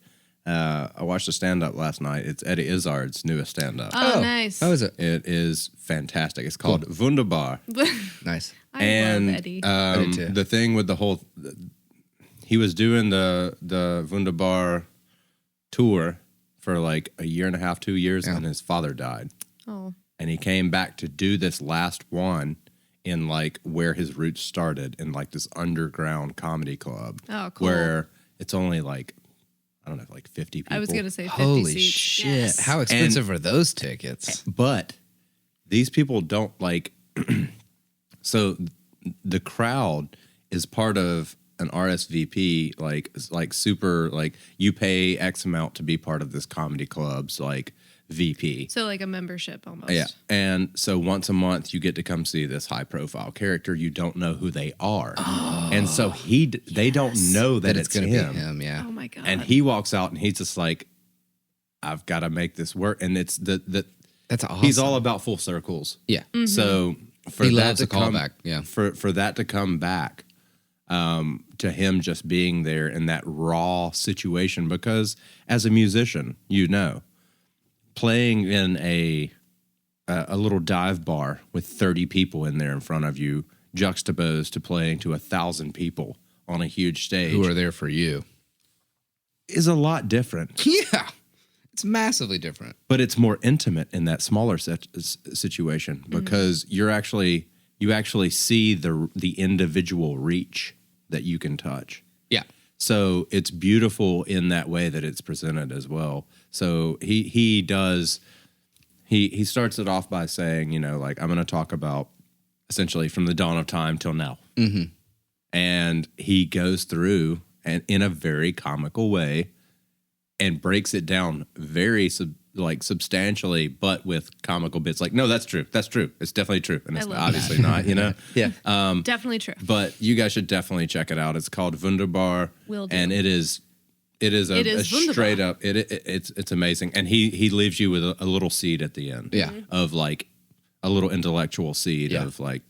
I watched a stand-up last night. It's Eddie Izzard's newest stand-up. Oh, nice. How is it? It is fantastic. It's called Wunderbar. Nice. I love Eddie. Eddie too. The thing with the whole, he was doing the Wunderbar tour for like a year and a half, 2 years, and his father died. Oh. And he came back to do this last one in like where his roots started, in like this underground comedy club. Oh, cool. Where it's only like, I don't know, like 50 people. I was going to say 50 Holy seats. shit. Yes. How expensive are those tickets? But these people don't like, so the crowd is part of an RSVP, like super, like you pay X amount to be part of this comedy club's like VP. So like a membership almost. Yeah. And so once a month you get to come see this high profile character. You don't know who they are. And so they don't know that it's going to him. be him, yeah. Oh my God. And he walks out and he's just like, I've got to make this work. And it's That's awesome. he's all about full circles. Yeah. So for He that loves to a come callback, yeah. For that to come back, to him just being there in that raw situation, because as a musician, you know, playing in a little dive bar with 30 people in there in front of you, juxtaposed to playing to 1,000 people on a huge stage, Who are there for you. is a lot different. Yeah. It's massively different. But it's more intimate in that smaller situation, because you actually see the individual reach that you can touch. Yeah. So it's beautiful in that way that it's presented as well. So he starts it off by saying, you know, like, I'm going to talk about essentially from the dawn of time till now. Mm-hmm. And he goes through and in a very comical way and breaks it down very substantially, but with comical bits. Like, no, that's true. That's true. It's definitely true. And it's obviously not, you know? Yeah. Definitely true. But you guys should definitely check it out. It's called Wunderbar. Will do. And it is a wunderbar. straight up, it's amazing. And he leaves you with a little seed at the end. Yeah. Of like a little intellectual seed Yeah. of like,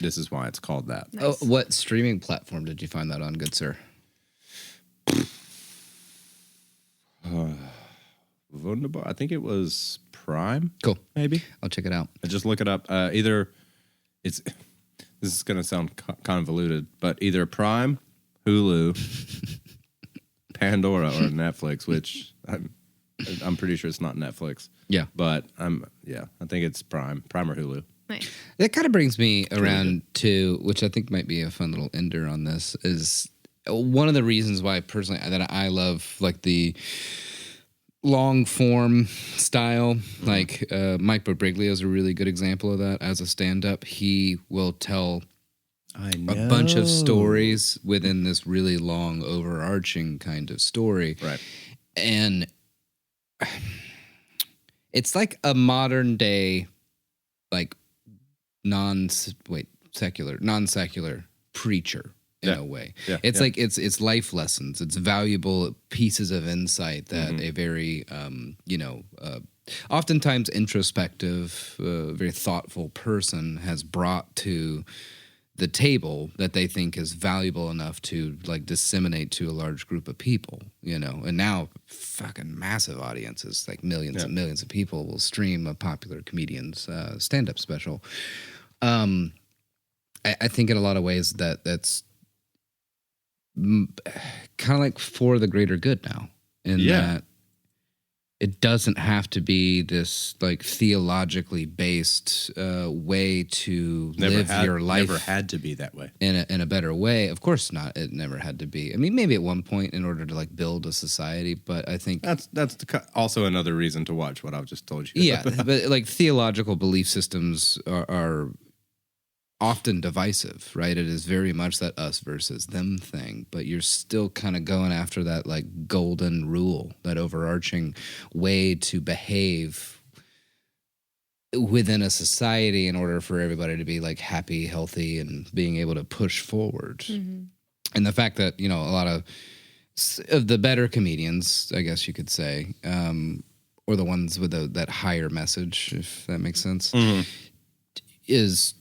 this is why it's called that. Nice. Oh, what streaming platform did you find that on, good sir? Wunderbar. I think it was Prime. Cool. Maybe. I'll check it out. Just look it up. Either this is going to sound convoluted, but either Prime, Hulu, Pandora, or Netflix, which I'm pretty sure it's not Netflix. Yeah. But I think it's Prime or Hulu. Nice. That kind of brings me around to, which I think might be a fun little ender on this, is one of the reasons why personally that I love like the long form style. Like Mike Birbiglia is a really good example of that. As a stand-up, he will tell I a bunch of stories within this really long overarching kind of story. Right. And it's like a modern day, like non-secular preacher in a way. Yeah, It's yeah. like it's life lessons. It's valuable pieces of insight that a very oftentimes introspective, very thoughtful person has brought to the table that they think is valuable enough to like disseminate to a large group of people, you know. And now fucking massive audiences, like millions and millions of people will stream a popular comedian's stand-up special. I think in a lot of ways that's kind of like for the greater good now. In that it doesn't have to be this like theologically based way to live your life. Never had to be that way. In a better way. Of course not. It never had to be. I mean, maybe at one point in order to like build a society, but I think That's also another reason to watch what I've just told you. yeah, but like theological belief systems are often divisive, right? It is very much that us versus them thing, but you're still kind of going after that like golden rule, that overarching way to behave within a society in order for everybody to be like happy, healthy, and being able to push forward. And the fact that, you know, a lot of the better comedians, I guess you could say, or the ones with that higher message, if that makes sense, is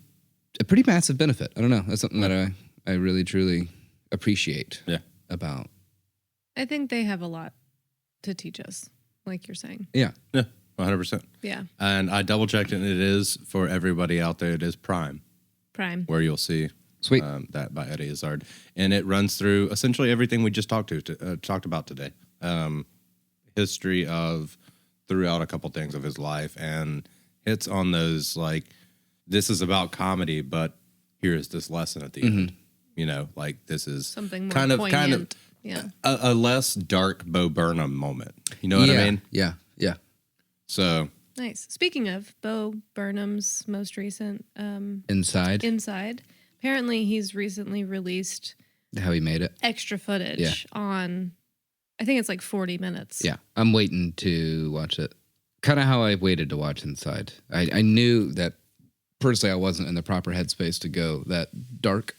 a pretty massive benefit. I don't know. That's something that I really, truly appreciate about. I think they have a lot to teach us, like you're saying. Yeah. Yeah, 100%. Yeah. And I double-checked it, and it is, for everybody out there, it is Prime, where you'll see Sweet. that by Eddie Izzard. And it runs through essentially everything we just talked about today. History of throughout a couple things of his life, and hits on those like, this is about comedy, but here's this lesson at the end. You know, like this is Something more kind of poignant. Yeah. a less dark Bo Burnham moment. You know what I mean? Yeah. Yeah. So Nice. Speaking of Bo Burnham's most recent Inside. Apparently he's recently released How he made it. extra footage on, I think it's like 40 minutes. Yeah. I'm waiting to watch it. Kind of how I waited to watch Inside. I knew that personally, I wasn't in the proper headspace to go that dark,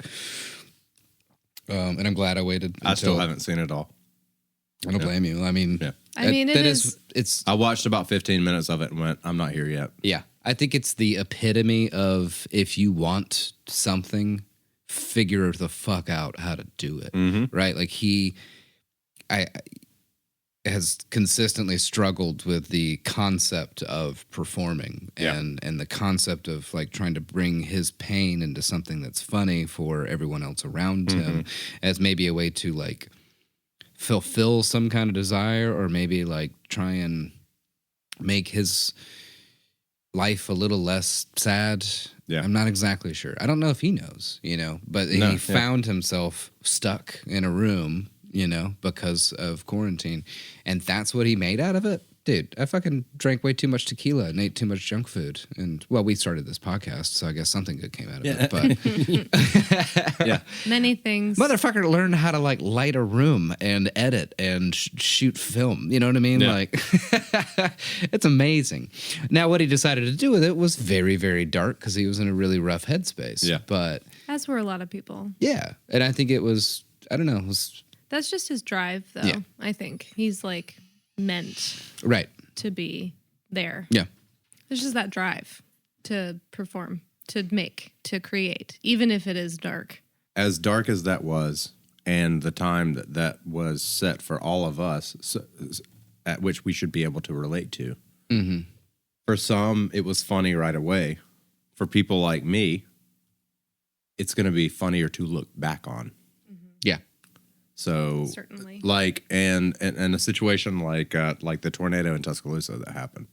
and I'm glad I waited. I still haven't seen it all. I don't blame you. I mean, it's. I watched about 15 minutes of it and went, I'm not here yet. Yeah, I think it's the epitome of if you want something, figure the fuck out how to do it. Right? Like I has consistently struggled with the concept of performing and the concept of like trying to bring his pain into something that's funny for everyone else around him as maybe a way to like fulfill some kind of desire, or maybe like try and make his life a little less sad. Yeah. I'm not exactly sure. I don't know if he knows, you know, but he found himself stuck in a room, you know, because of quarantine. And that's what he made out of it. Dude, I fucking drank way too much tequila and ate too much junk food. And, well, we started this podcast, so I guess something good came out of it. But Many things. Motherfucker learned how to, like, light a room and edit and shoot film. You know what I mean? Yeah. Like, it's amazing. Now, what he decided to do with it was very, very dark because he was in a really rough headspace. Yeah. But as were a lot of people. Yeah. And I think it was, I don't know, it was... That's just his drive, though. Yeah. I think he's like meant to be there. Yeah. There's just that drive to perform, to make, to create, even if it is dark. As dark as that was, and the time that was set for all of us, so, at which we should be able to relate to. Mm-hmm. For some, it was funny right away. For people like me, it's going to be funnier to look back on. Yeah. So, certainly, like, and a situation like the tornado in Tuscaloosa that happened,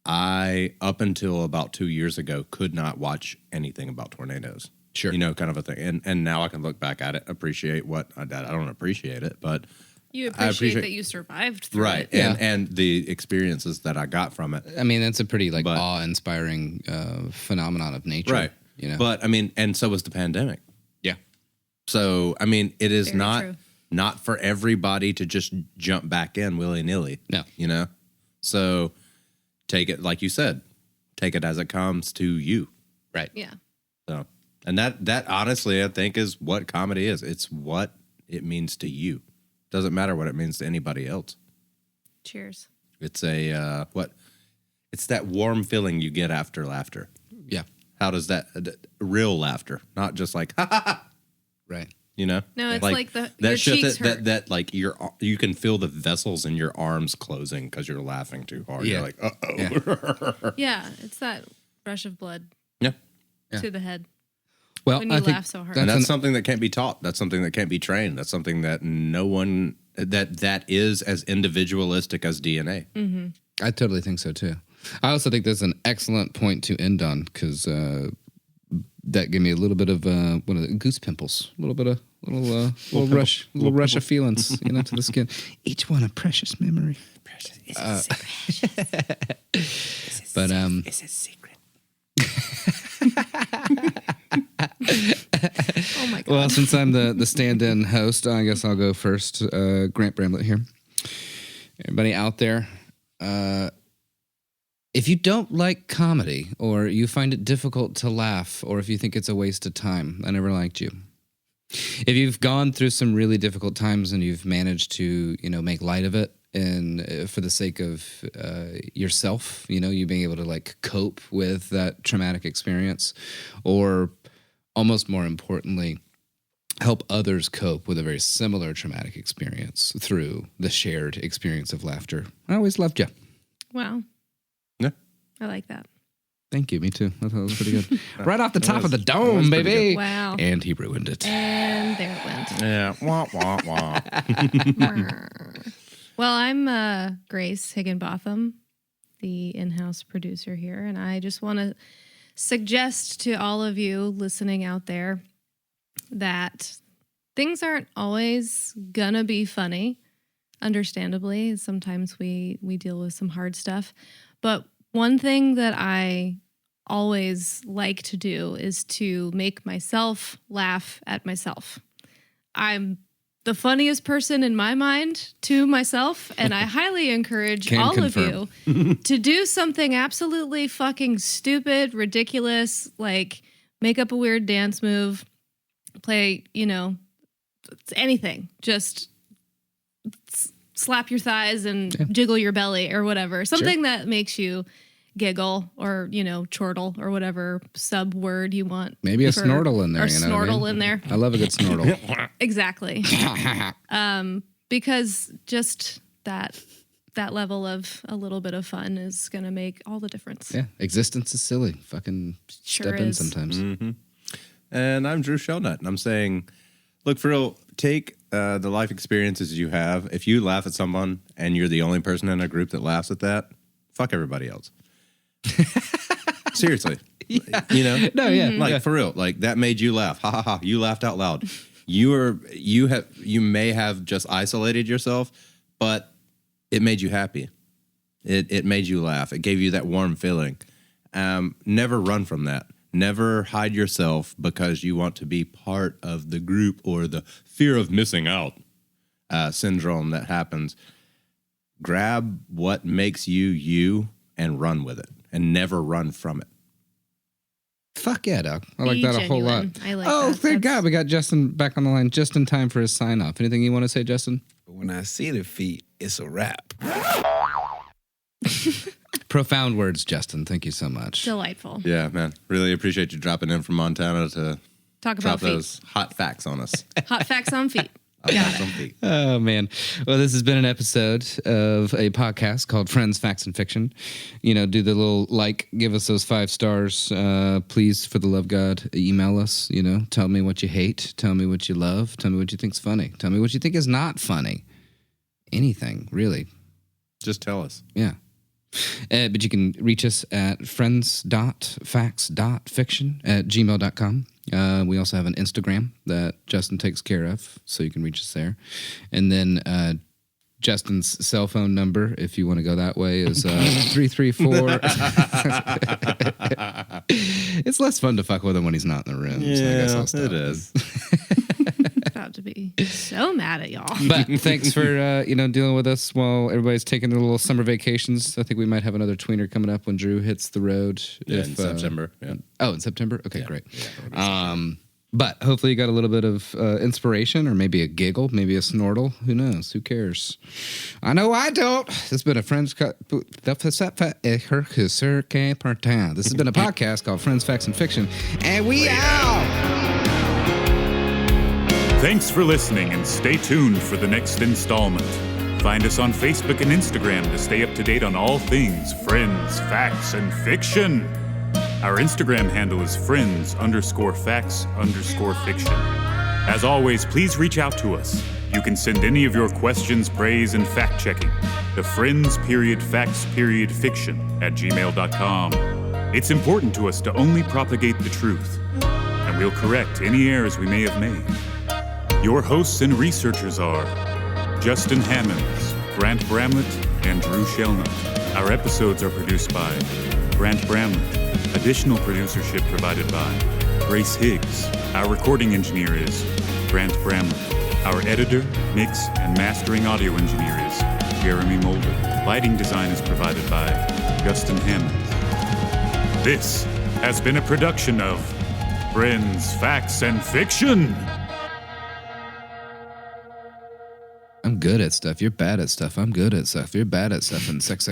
I, up until about 2 years ago, could not watch anything about tornadoes. Sure. You know, kind of a thing. And now I can look back at it, appreciate what I don't appreciate it, but you appreciate that you survived through it. And the experiences that I got from it. I mean, that's a pretty like awe-inspiring phenomenon of nature. Right. You know? But I mean, and so was the pandemic. Yeah. So, I mean, it is Very not for everybody to just jump back in willy-nilly. No. You know? So take it, like you said, take it as it comes to you. Right. Yeah. So, and that honestly, I think, is what comedy is. It's what it means to you. Doesn't matter what it means to anybody else. Cheers. It's it's that warm feeling you get after laughter. Yeah. How does that, real laughter, not just like, ha ha ha. Right. You know? No, it's like your that shit cheeks hurt. that like you can feel the vessels in your arms closing because you're laughing too hard. Yeah. You're like, uh-oh. Yeah, it's that rush of blood to the head. Well, when you laugh so hard. And that's something that can't be taught. That's something that can't be trained. That's something that no one, that is as individualistic as DNA. Mm-hmm. I totally think so too. I also think that's an excellent point to end on because that gave me a little bit of one of the goose pimples, a little rush of feelings, to the skin. Each one a precious memory. But It's a secret. Oh my God. well, since I'm the stand-in host, I guess I'll go first. Grant Bramlett here. Everybody out there, if you don't like comedy or you find it difficult to laugh or if you think it's a waste of time, I never liked you. If you've gone through some really difficult times and you've managed to, make light of it and for the sake of yourself, you being able to like cope with that traumatic experience or almost more importantly, help others cope with a very similar traumatic experience through the shared experience of laughter. I always loved you. Wow. Yeah. I like that. Thank you. Me too. I thought it was pretty good. Right off the top of the dome, baby. Wow. And he ruined it. And there it went. Yeah. Wah, wah, wah. Well, I'm Grace Higginbotham, the in-house producer here, and I just want to suggest to all of you listening out there that things aren't always gonna be funny. Understandably, sometimes we deal with some hard stuff, but one thing that I always like to do is to make myself laugh at myself. I'm the funniest person in my mind to myself, and I highly encourage all confirm. of you to do something absolutely fucking stupid, ridiculous, like make up a weird dance move, play, anything. Just slap your thighs and jiggle your belly or whatever. Something that makes you giggle or, chortle or whatever sub word you want. Maybe a snortle in there. Or snortle in there. I love a good snortle. Exactly. Because just that level of a little bit of fun is going to make all the difference. Yeah. Existence is silly. Fucking Sure step in is. sometimes. Mm-hmm. And I'm Drew Shelnut, and I'm saying, look, for real, take the life experiences you have. If you laugh at someone and you're the only person in a group that laughs at that, fuck everybody else. Seriously. Yeah. No, yeah. Like, for real, like, that made you laugh. Ha, ha, ha. You laughed out loud. You may have just isolated yourself, but it made you happy. It made you laugh. It gave you that warm feeling. Never run from that. Never hide yourself because you want to be part of the group or the fear of missing out syndrome that happens. Grab what makes you you and run with it and never run from it. Fuck yeah, dog. I like Be that a whole lot. genuine. I like Oh, that. thank That's- God. We got Justin back on the line just in time for his sign off. Anything you want to say, Justin? But when I see the feet, it's a wrap. Profound words, Justin. Thank you so much. Delightful. Yeah, man. Really appreciate you dropping in from Montana to Talk drop about feet. those hot facts on us. Hot facts on feet. Hot Got facts it. on feet. Oh, man. Well, this has been an episode of a podcast called Friends, Facts, and Fiction. Do the little give us those 5 stars. Please, for the love of God, email us. Tell me what you hate. Tell me what you love. Tell me what you think's funny. Tell me what you think is not funny. Anything, really. Just tell us. Yeah. But you can reach us at friends.facts.fiction@gmail.com. We also have an Instagram that Justin takes care of, so you can reach us there. And then Justin's cell phone number, if you want to go that way, is 334. It's less fun to fuck with him when he's not in the room. So I guess I'll stop. it is. About to be so mad at y'all. But thanks for dealing with us while everybody's taking their little summer vacations. I think we might have another tweener coming up when Drew hits the road. In September. Yeah. Oh, in September? Okay, great. But hopefully you got a little bit of inspiration or maybe a giggle, maybe a snortle. Who knows? Who cares? I know I don't. This has been a Friends... This has been a podcast called Friends, Facts, and Fiction. And we out! Thanks for listening and stay tuned for the next installment. Find us on Facebook and Instagram to stay up to date on all things Friends, Facts, and Fiction. Our Instagram handle is friends_facts_fiction. As always, please reach out to us. You can send any of your questions, praise, and fact-checking. to friends.facts.fiction@gmail.com. It's important to us to only propagate the truth, and we'll correct any errors we may have made. Your hosts and researchers are Justin Hammonds, Grant Bramlett, and Drew Shelnut. Our episodes are produced by Grant Bramlett. Additional producership provided by Grace Higgs. Our recording engineer is Grant Bramlett. Our editor, mix, and mastering audio engineer is Jeremy Mulder. Lighting design is provided by Justin Hammonds. This has been a production of Friends, Facts, and Fiction. I'm good at stuff. You're bad at stuff. I'm good at stuff. You're bad at stuff. And sex.